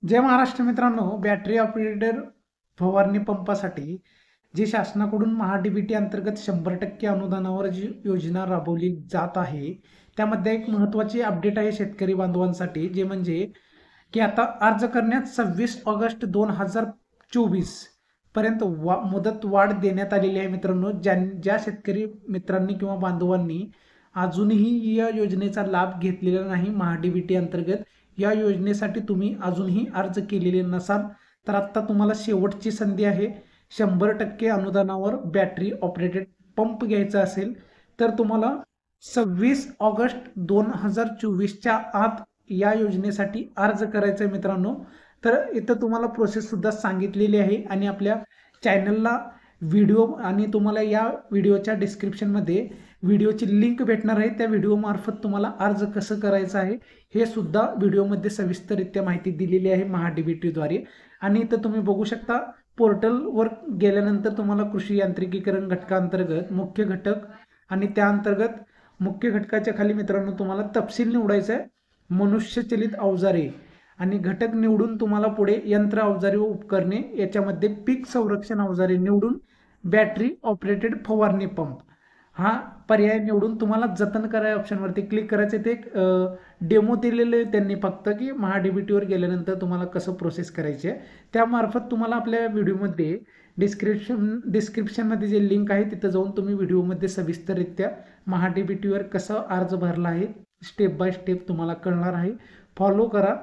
जय महाराष्ट्र मित्रांनो, battery operated फवारणी पंपासाठी जी शासनाकडून महाडीबीटी अंतर्गत 100% अनुदानावर जी योजना राबवली जात आहे, त्यामध्ये एक महत्त्वाची अपडेट आहे शेतकरी बांधवांसाठी, जे म्हणजे की आता अर्ज करण्यात 26 ऑगस्ट 2024 पर्यंत मुदत वाढ देण्यात आलेली आहे मित्रांनो. ज्या शेतकरी मित्रांनी किंवा बांधवांनी अजूनही या योजनेचा लाभ घेतलेला नाही, महाडीबीटी अंतर्गत या योजनेसाठी तुम्ही अजूनही अर्ज केलेले नसाल, तर आत्ता तुम्हाला शेवटची संधी आहे. 100% अनुदानावर बॅटरी ऑपरेटेड पंप घ्यायचा असेल तर तुम्हाला 26 ऑगस्ट 2024च्या आत या योजनेसाठी अर्ज करायचा आहे मित्रांनो. तर इथं तुम्हाला प्रोसेस सुद्धा सांगितलेली आहे आणि आपल्या चॅनलला व्हिडिओ आणि तुम्हाला या व्हिडिओच्या डिस्क्रिप्शनमध्ये व्हिडिओची लिंक भेटणार आहे. त्या व्हिडिओ मार्फत तुम्हाला अर्ज कसं करायचं आहे हे सुद्धा व्हिडिओमध्ये सविस्तररित्या माहिती दिलेली आहे महाडीबीटीद्वारे. आणि इथं तुम्ही बघू शकता, पोर्टलवर गेल्यानंतर तुम्हाला कृषी यांत्रिकीकरण घटकांतर्गत मुख्य घटक आणि त्या अंतर्गत मुख्य घटकाच्या खाली मित्रांनो तुम्हाला तपशील निवडायचा आहे. मनुष्यचलित अवजारे आणि घटक निवडून तुम्हाला पुढे यंत्र अवजारे व उपकरणे याच्यामध्ये पीक संरक्षण अवजारे निवडून बॅटरी ऑपरेटेड फवारणी पंप हा पर्याय निवडून तुम्हाला जतन करा ऑप्शनवरती क्लिक करायचं. ते एक डेमो दिलेले त्यांनी फक्त, की महाडीबीटीवर गेल्यानंतर तुम्हाला कसं प्रोसेस करायची आहे त्यामार्फत तुम्हाला आपल्या व्हिडिओमध्ये डिस्क्रिप्शनमध्ये जे लिंक आहे तिथं जाऊन तुम्ही व्हिडिओमध्ये सविस्तररित्या महाडीबीटीवर कसं अर्ज भरला आहे स्टेप बाय स्टेप तुम्हाला कळणार आहे. फॉलो करा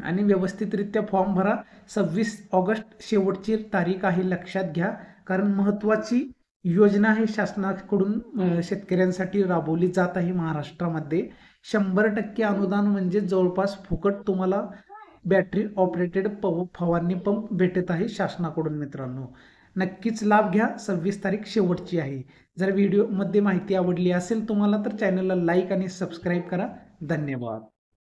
आणि व्यवस्थितरित्या फॉर्म भरा. 26 ऑगस्ट शेवटची तारीख आहे, लक्षात घ्या, कारण महत्त्वाची योजना आहे शासनाकडून शेतकऱ्यांसाठी राबवली जात आहे महाराष्ट्रामध्ये. 100% अनुदान म्हणजे जवळपास फुकट तुम्हाला बॅटरी ऑपरेटेड फवारणी पंप भेटत आहे शासनाकडून मित्रांनो. नक्कीच लाभ घ्या. 26 तारीख शेवटची आहे. जर व्हिडिओमध्ये माहिती आवडली असेल तुम्हाला तर चॅनलला लाईक आणि सबस्क्राईब करा. धन्यवाद.